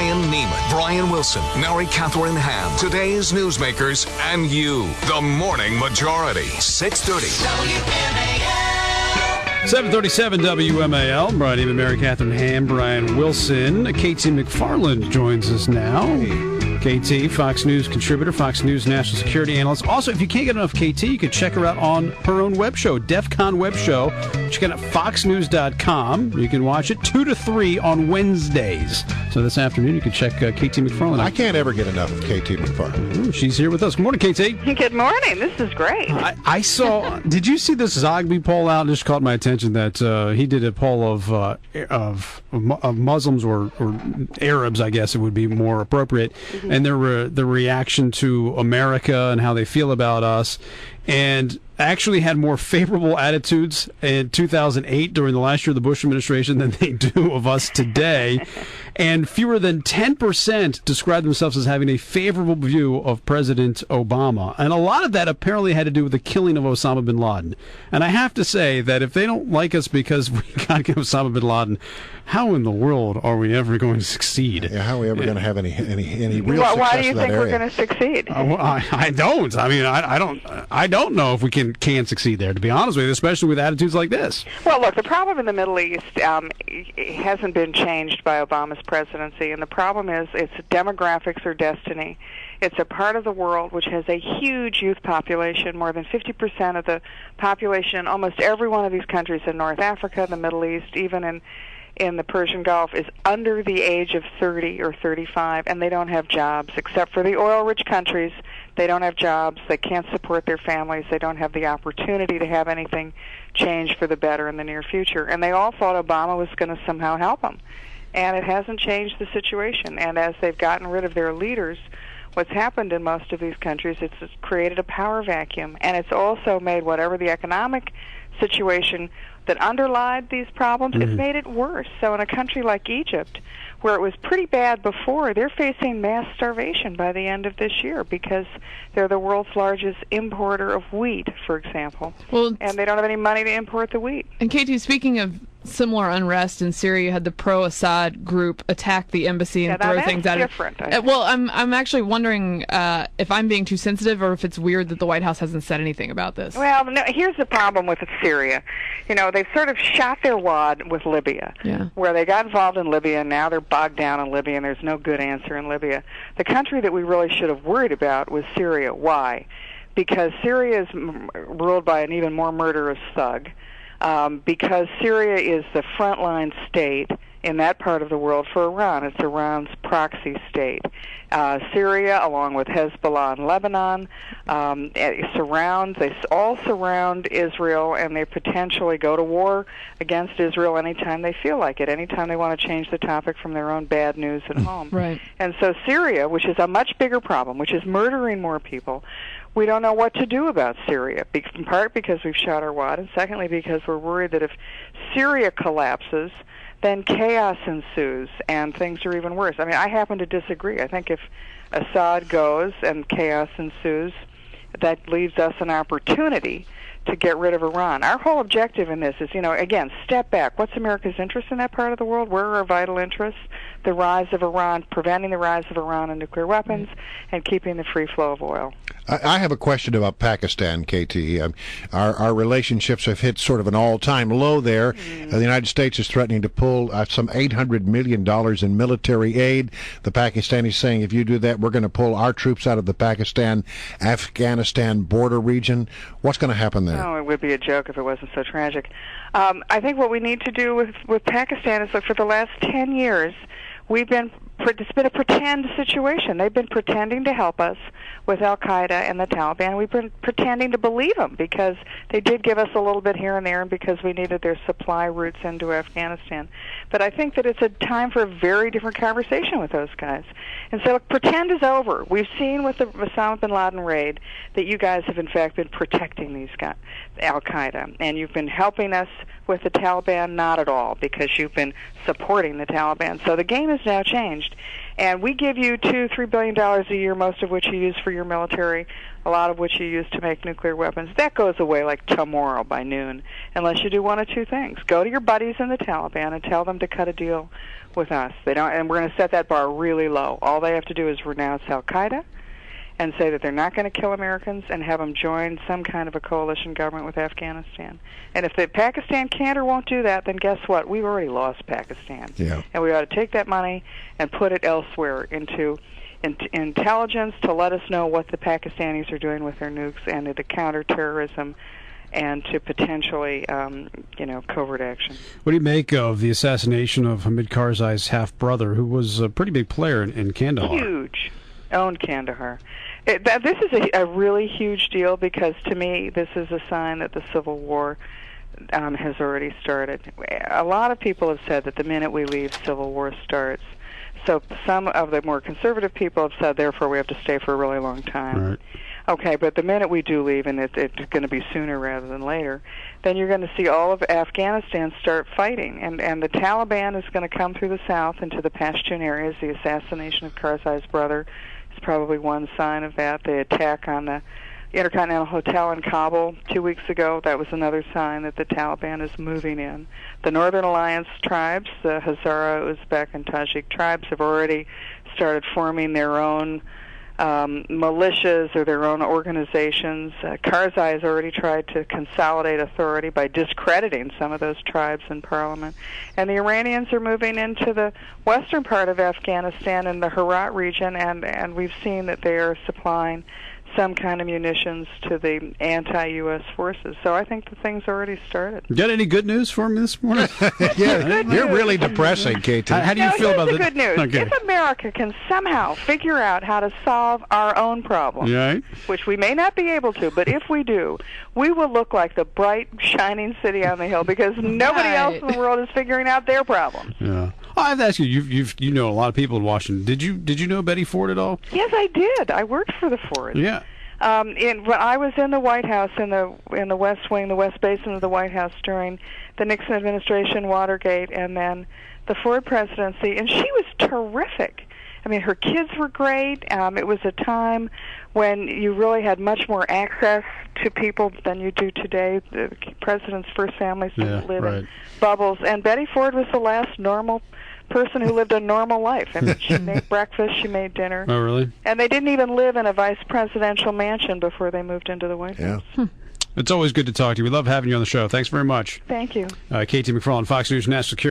Ryan Neiman, Brian Wilson, Mary Catherine Ham, today's newsmakers, and you. The Morning Majority, 630. WMAL. 737 WMAL. Brian Neiman, Mary Catherine Ham, Brian Wilson. KT McFARLAND joins us now. KT, Fox News contributor, Fox News national security analyst. Also, if you can't get enough KT, you can check her out on her own web show, DEF CON web show. Check it out at foxnews.com. You can watch it 2 to 3 on Wednesdays. So this afternoon, you can check KT McFarland out. I can't ever get enough of KT McFarland. Ooh, she's here with us. Good morning, KT. Good morning. This is great. I saw, did you see this Zogby poll out? It just caught my attention that he did a poll of Muslims or Arabs, I guess it would be more appropriate, and the reaction to America and how they feel about us, and actually had more favorable attitudes in 2008 during the last year of the Bush administration than they do of us today. And fewer than 10% describe themselves as having a favorable view of President Obama. And a lot of that apparently had to do with the killing of Osama bin Laden. And I have to say that if they don't like us because we got Osama bin Laden, how in the world are we ever going to succeed? Yeah, how are we ever going to have any real success Why do you in that think area? we're going to succeed? I don't. I mean, I don't know if we can succeed there, to be honest with you, especially with attitudes like this. Well, look, the problem in the Middle East hasn't been changed by Obama's presidency, and the problem is it's demographics or destiny. It's a part of the world which has a huge youth population. More than 50% of the population in almost every one of these countries in North Africa, the Middle East, even in the Persian Gulf, is under the age of 30 or 35, and they don't have jobs. Except for the oil-rich countries, they don't have jobs. They can't support their families. They don't have the opportunity to have anything change for the better in the near future. And they all thought Obama was going to somehow help them. And it hasn't changed the situation. And as they've gotten rid of their leaders, what's happened in most of these countries, it's created a power vacuum. And it's also made whatever the economic situation that underlied these problems, it's made it worse. So in a country like Egypt, where it was pretty bad before, they're facing mass starvation by the end of this year because they're the world's largest importer of wheat, for example. Well, and they don't have any money to import the wheat. And KT, speaking of similar unrest in Syria, you had the pro-Assad group attack the embassy and throw things at it. Well, I'm actually wondering if I'm being too sensitive or if it's weird that the White House hasn't said anything about this. Well, no, here's the problem with Syria. You know, they've sort of shot their wad with Libya, where they got involved in Libya, and now they're bogged down in Libya, and there's no good answer in Libya. The country that we really should have worried about was Syria. Why? Because Syria is ruled by an even more murderous thug. Because Syria is the frontline state in that part of the world for Iran. It's Iran's proxy state. Syria, along with Hezbollah and Lebanon, they all surround Israel, and they potentially go to war against Israel anytime they feel like it, anytime they want to change the topic from their own bad news at home. Right. And so Syria, which is a much bigger problem, which is murdering more people, we don't know what to do about Syria, in part because we've shot our wad, and secondly because we're worried that if Syria collapses, then chaos ensues, and things are even worse. I mean, I happen to disagree. I think if Assad goes and chaos ensues, that leaves us an opportunity to get rid of Iran. Our whole objective in this is, again, step back. What's America's interest in that part of the world? Where are our vital interests? The rise of Iran, preventing the rise of Iran and nuclear weapons, and keeping the free flow of oil. I have a question about Pakistan, KT. Our relationships have hit sort of an all-time low there. The United States is threatening to pull some $800 million in military aid. The Pakistanis saying, if you do that, we're going to pull our troops out of the Pakistan-Afghanistan border region. What's going to happen there? Oh, it would be a joke if it wasn't so tragic. I think what we need to do with Pakistan is that for the last 10 years, it's been a pretend situation. They've been pretending to help us with Al-Qaeda and the Taliban. We've been pretending to believe them because they did give us a little bit here and there and because we needed their supply routes into Afghanistan. But I think that it's a time for a very different conversation with those guys. And so pretend is over. We've seen with the Osama bin Laden raid that you guys have in fact been protecting these guys, Al-Qaeda, and you've been helping us With the Taliban, not at all, because you've been supporting the Taliban. So the game has now changed. And we give you $2-3 billion a year, most of which you use for your military, a lot of which you use to make nuclear weapons. That goes away like tomorrow by noon, unless you do one of two things. Go to your buddies in the Taliban and tell them to cut a deal with us. They don't, and we're going to set that bar really low. All they have to do is renounce Al-Qaeda and say that they're not going to kill Americans and have them join some kind of a coalition government with Afghanistan. And if Pakistan can't or won't do that, then guess what? We've already lost Pakistan. Yeah. And we ought to take that money and put it elsewhere into intelligence to let us know what the Pakistanis are doing with their nukes and to counter terrorism and to potentially, covert action. What do you make of the assassination of Hamid Karzai's half-brother, who was a pretty big player in Kandahar? Huge. Owned Kandahar. This is a really huge deal because, to me, this is a sign that the Civil War has already started. A lot of people have said that the minute we leave, Civil War starts. So some of the more conservative people have said, therefore, we have to stay for a really long time. Right. Okay, but the minute we do leave, and it's going to be sooner rather than later, then you're going to see all of Afghanistan start fighting. And the Taliban is going to come through the south into the Pashtun areas. The assassination of Karzai's brother is probably one sign of that. The attack on the Intercontinental Hotel in Kabul 2 weeks ago, that was another sign that the Taliban is moving in. The Northern Alliance tribes, the Hazara, Uzbek, and Tajik tribes, have already started forming their own militias or their own organizations. Karzai has already tried to consolidate authority by discrediting some of those tribes in parliament. And the Iranians are moving into the western part of Afghanistan in the Herat region, and we've seen that they are supplying some kind of munitions to the anti-U.S. forces. So I think the thing's already started. You got any good news for me this morning? Yeah, you're really depressing, KT. How do you feel about the good news? Okay. If America can somehow figure out how to solve our own problems, right, which we may not be able to, but if we do, we will look like the bright, shining city on the hill because nobody else in the world is figuring out their problems. Yeah. I have to ask you. You know a lot of people in Washington. Did you know Betty Ford at all? Yes, I did. I worked for the Fords. Yeah. When I was in the White House, in the West Wing, the West Basin of the White House during the Nixon administration, Watergate, and then the Ford presidency, and she was terrific. I mean, her kids were great. It was a time when you really had much more access to people than you do today. The president's first families didn't live in bubbles, and Betty Ford was the last normal person who lived a normal life. I mean, she made breakfast, she made dinner. Oh, really? And they didn't even live in a vice presidential mansion before they moved into the White House. It's always good to talk to you. We love having you on the show. Thanks very much. Thank you. KT McFarland, Fox News National Security.